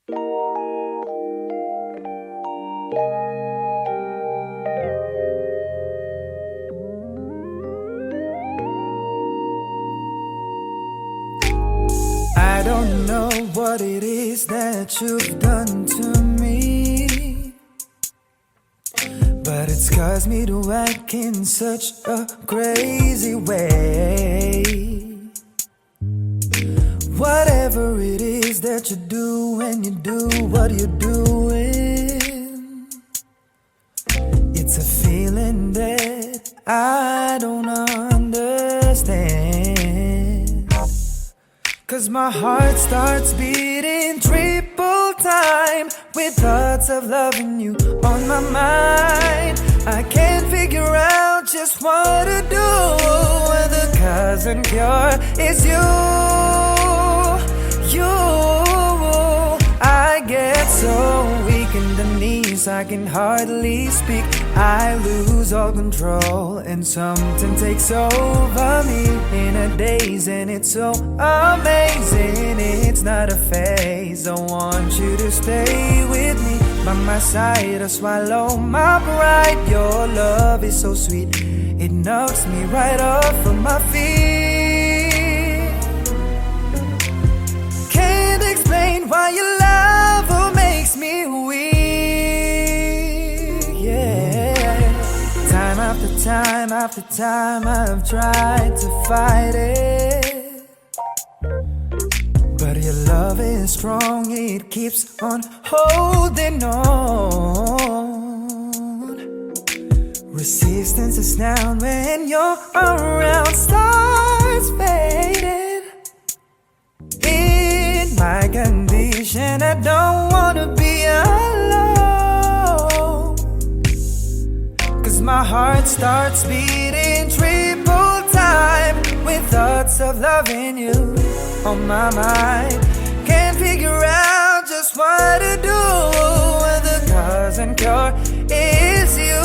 I don't know what it is that you've done to me, but it's caused me to act in such a crazy way. Whatever it is that you do when you do what you're doing, it's a feeling that I don't understand. 'Cause my heart starts beating triple time with thoughts of loving you on my mind. I can't figure out just what to do. The cause and cure is you. I get so weak in the knees, I can hardly speak. I lose all control and something takes over me in a daze, and it's so amazing. It's not a phase. I want you to stay with me by my side. I swallow my pride. Your love is so sweet, it knocks me right off of my feet. Can't explain why your love makes me weak. Yeah. Time after time after time I've tried to fight it, but your love is strong, it keeps on holding on. Resistance is down when you're around, starts fading. In my condition, I don't wanna be alone, 'cause my heart starts beating triple time with thoughts of loving you on my mind. Can't figure out just what to do. The cause and cure is you.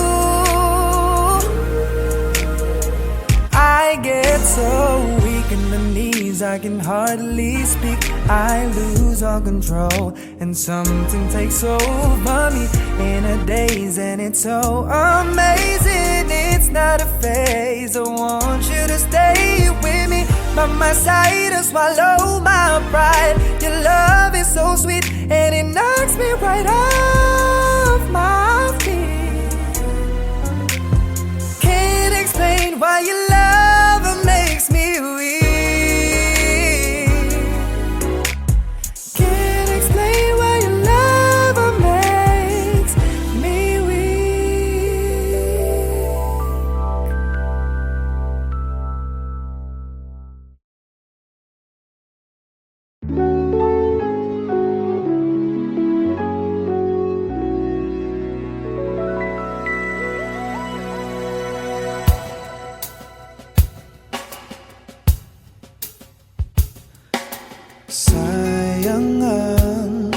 I get so weak in the knees, I can hardly speak. I lose all control and something takes over me in a daze, and it's so amazing. It's not a phase. I want you to stay with me by my side. I swallow my pride. Your love is so sweet and it knocks me right off my feet. Can't explain why your love makes me weak. Can't explain why your love makes me weak. Sayang ang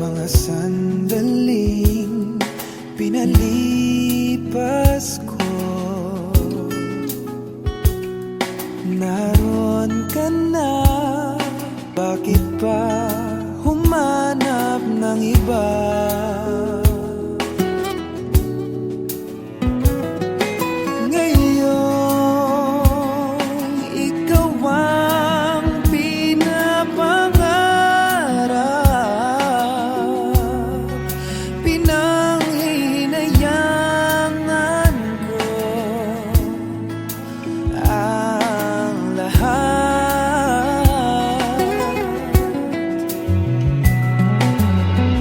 mga sandaling pinalipas ko. Naroon ka na, bakit pa humanap ng iba?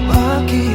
Bakit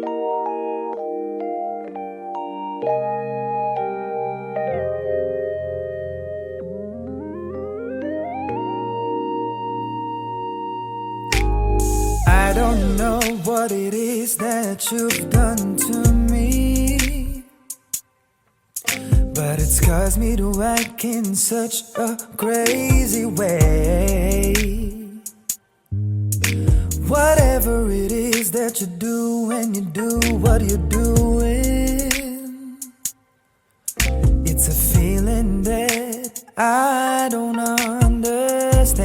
I don't know what it is that you've done to me, but it's caused me to act in such a crazy way. Whatever it is that you do when you do what you're doing, it's a feeling that I don't understand.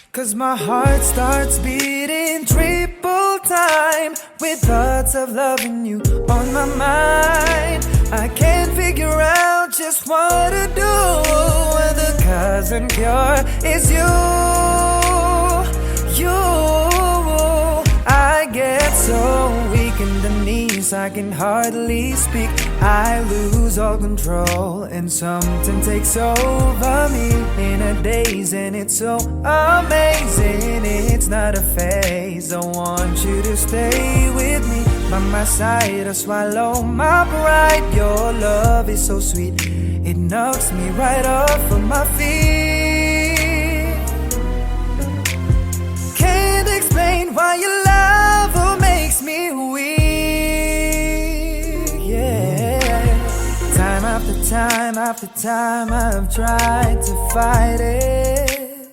'Cause my heart starts beating triple time with thoughts of loving you on my mind. I can't figure out just what to do. The cause and cure is you. I get so weak in the knees, I can hardly speak. I lose all control and something takes over me in a daze, and it's so amazing. It's not a phase. I want you to stay with me by my side or swallow my pride. Your love is so sweet, it knocks me right off of my feet. Can't explain why your love makes me weak, yeah. Time after time after time I've tried to fight it,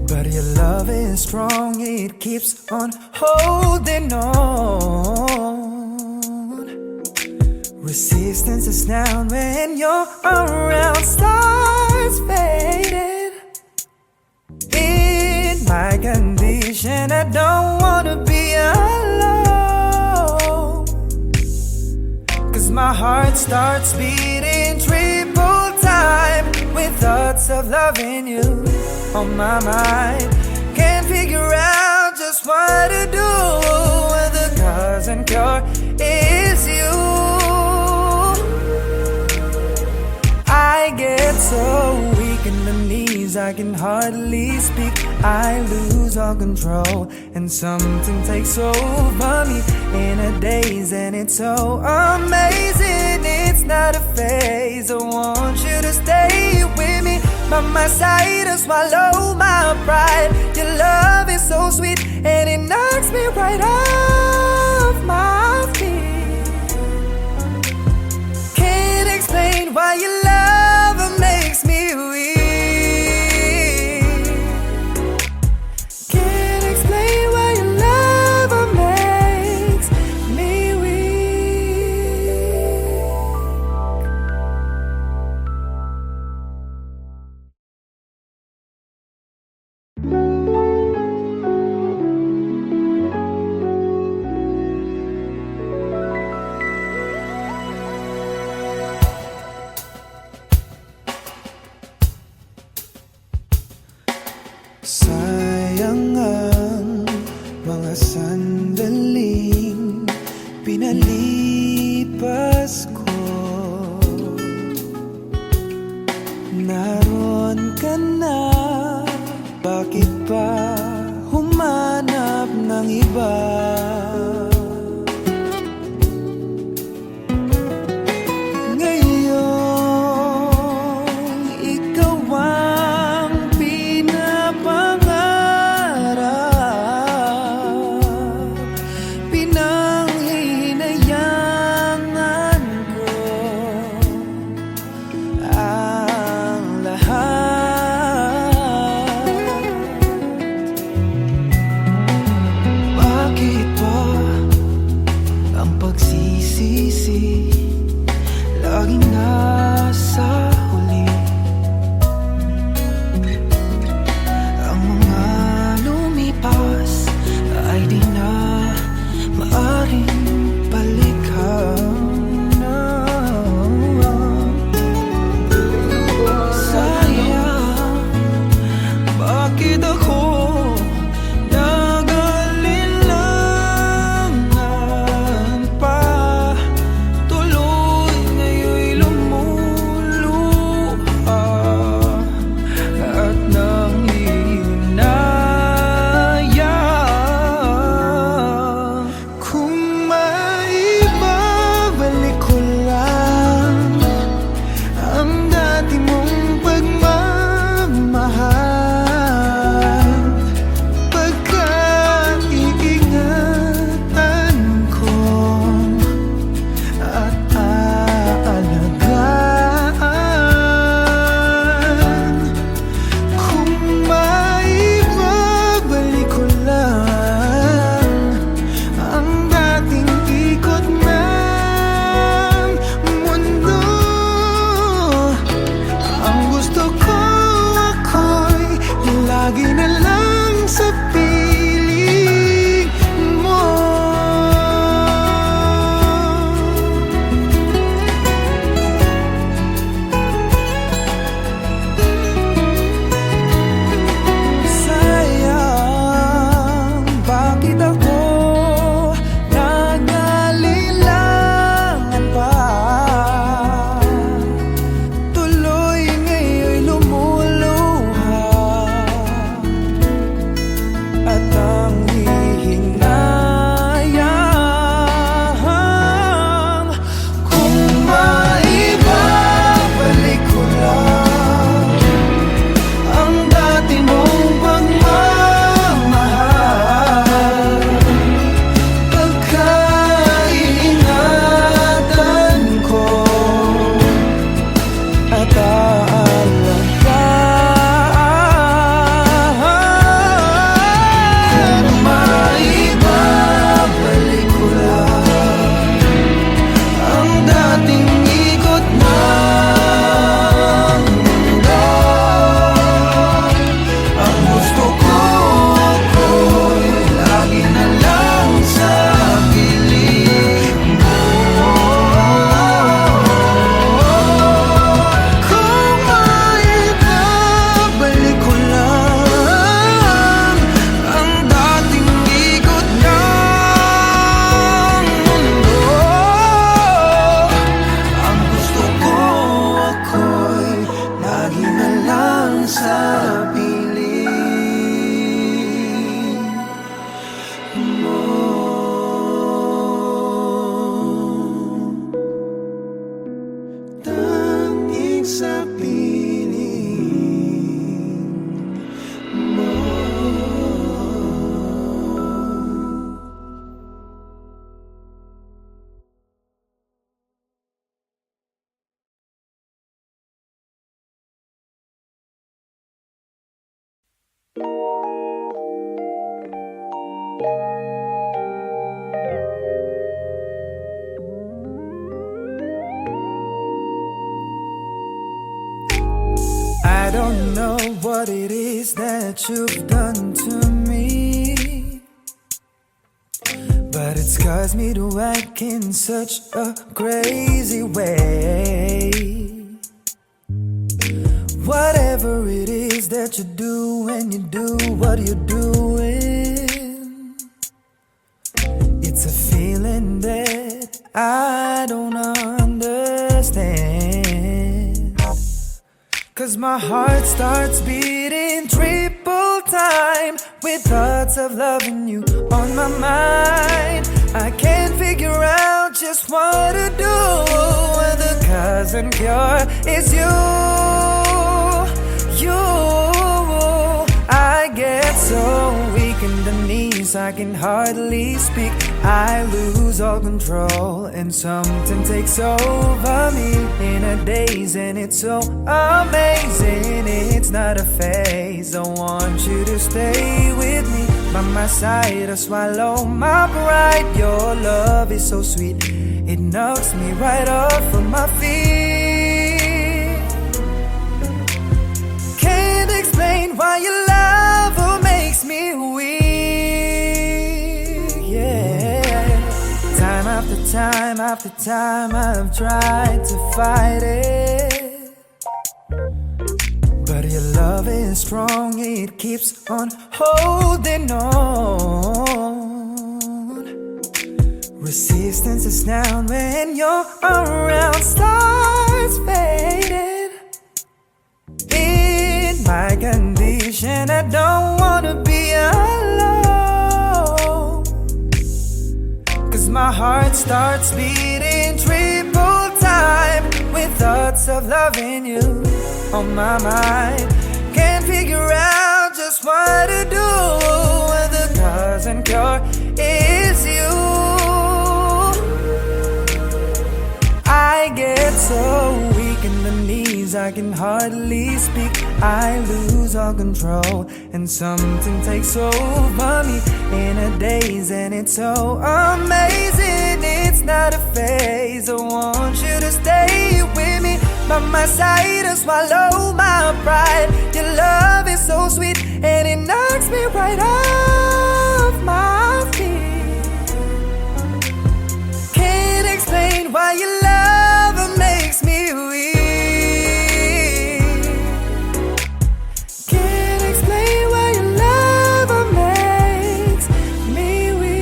but your love is strong, it keeps on holding on. Resistance is down when you're around, starts fading. In my condition, I don't wanna be alone, 'cause my heart starts beating triple time with thoughts of loving you on my mind. Can't figure out just what to do. The cause and cure is you. I get so weak in the knees, I can hardly speak. I lose all control and something takes over me in a daze, and it's so amazing. It's not a phase. I want you to stay with me by my side or swallow my pride. Your love is so sweet and it knocks me right off my feet. Can't explain why your love makes me weak. Can't explain why your love makes me weak. Sayang ang mga sandaling pinalipas ko. Naroon ka na, bakit pa humanap ng iba? Bakit ba I don't know what it is that you've done to me, but it's caused me to act in such a crazy way. Whatever it is that you do when you do what you're doing, it's a feeling that I don't understand. 'Cause my heart starts beating triple time with thoughts of loving you on my mind. I can't figure out just what to do. The cause and cure is you. I get so weak in the knees, I can hardly speak. I lose all control and something takes over me in a daze, and it's so amazing. It's not a phase. I want you to stay with me by my side. I swallow my pride. Your love is so sweet, it knocks me right off of my feet. Can't explain why your love makes me weak. Yeah. Time after time after time I've tried to fight it, but your love is strong, it keeps on holding on. Resistance is down when you're around, starts fading. In my condition, I don't wanna be alone, 'cause my heart starts beating triple time with thoughts of loving you on my mind. Can't figure out just what to do. The cause and cure is you. I get so weak in the knees, I can hardly speak. I lose all control and something takes over me in a daze, and it's so amazing. It's not a phase. I want you to stay with me by my side. I swallow my pride. Your love is so sweet and it knocks me right off my feet. Can't explain why your love makes me weak. Can't explain why your love makes me weak.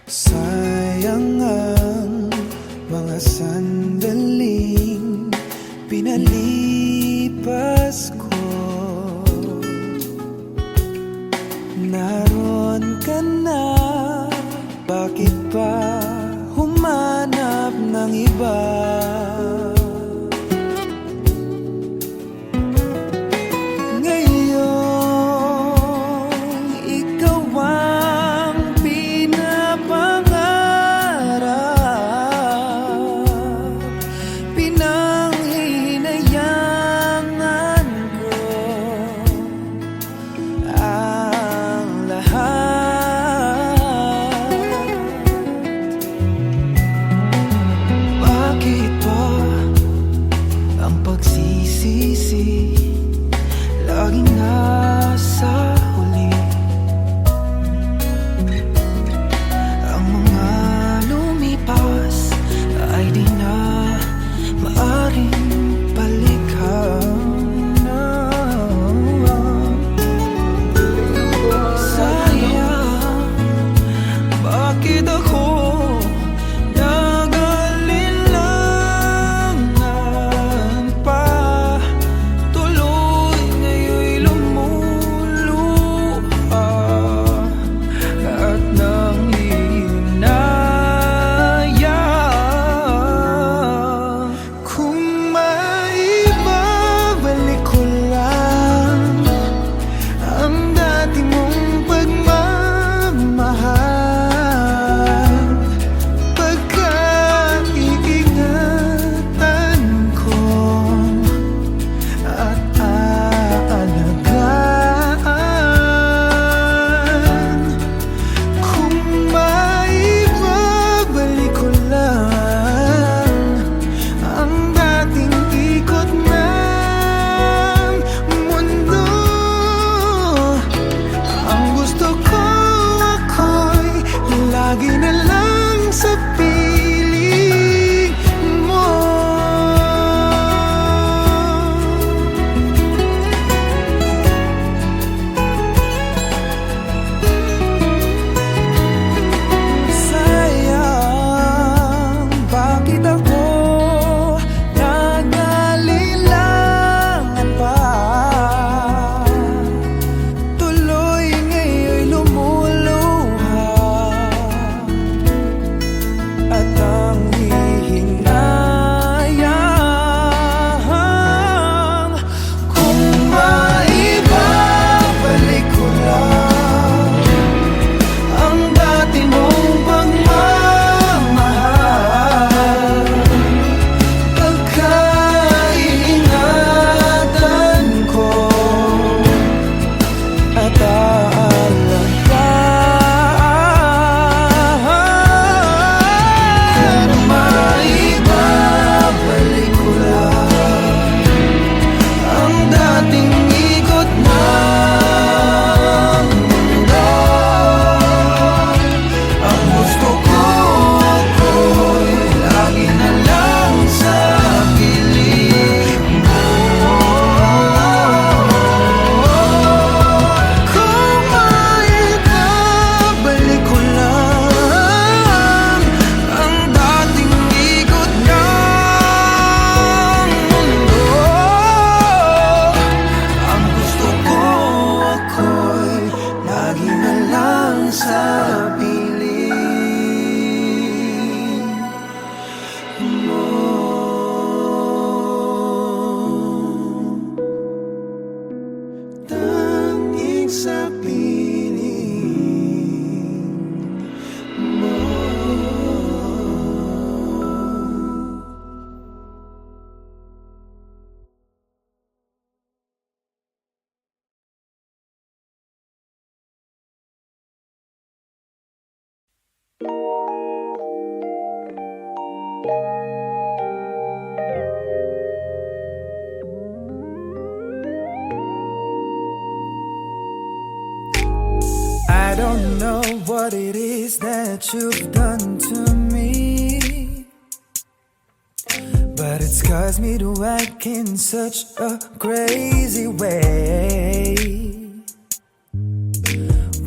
Sayang ang mga sandaling pinalipas ko. Naroon ka na, bakit pa humanap ng iba? Bakit know what it is that you've done to me, but it's caused me to act in such a crazy way.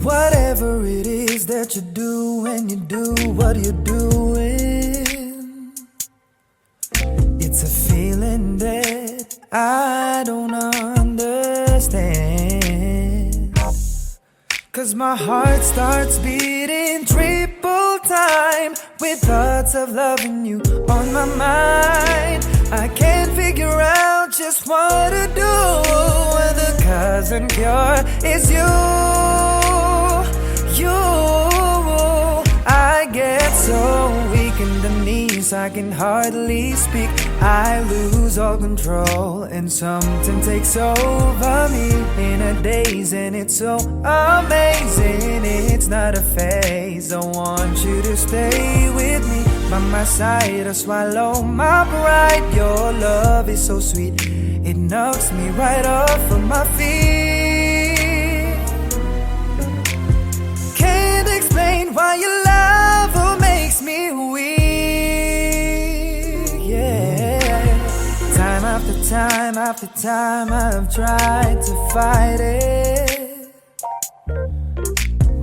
Whatever it is that you do when you do what you're doing, it's a feeling that I don't understand. 'Cause my heart starts beating triple time with thoughts of loving you on my mind. I can't figure out just what to do. The cause and cure is you. I get so weak in the knees, I can hardly speak. I lose all control and something takes over me in a daze, and it's so amazing. It's not a phase. I want you to stay with me by my side or swallow my pride. Your love is so sweet, it knocks me right off of my feet. Can't explain why your love makes me weak, yeah. Time after time after time I've tried to fight it,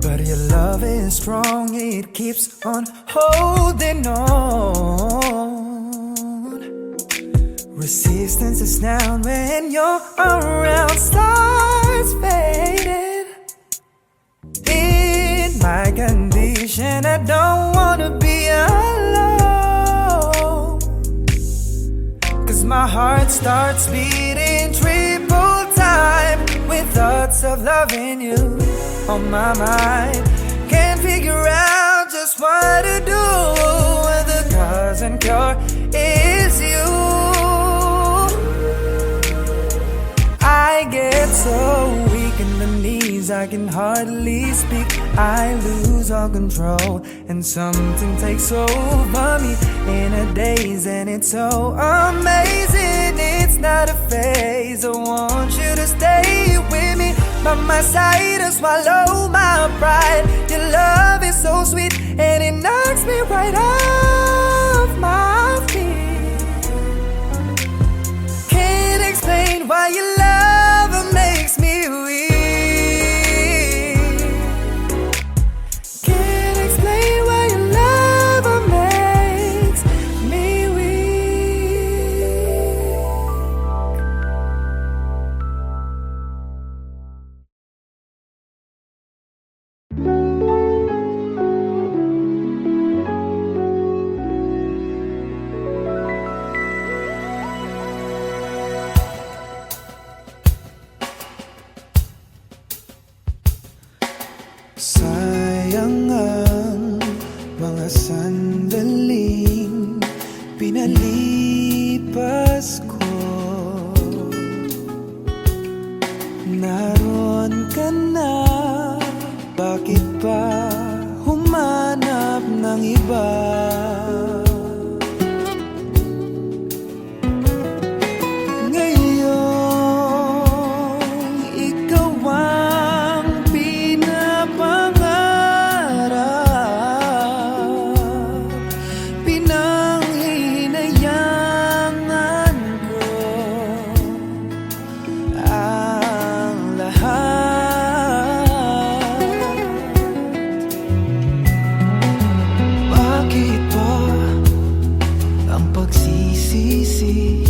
but your love is strong, it keeps on holding on. Resistance is down when you're around, starts fading. In my condition, I don't wanna be alone, 'cause my heart starts beating triple time with thoughts of loving you on my mind. Can't figure out just what to do. The cause and cure is you. I get so weak in the knees, I can hardly speak. I lose all control and something takes over me in a daze, and it's so amazing. It's not a phase. I want you to stay with me by my side or swallow my pride. Your love is so sweet and it knocks me right off my feet. Can't explain why your love makes me weak. Can't explain why your love makes me weak. Sayang ang mga sandaling pinalipas ko. Naroon ka na, bakit pa humanap ng iba? Pagsisisi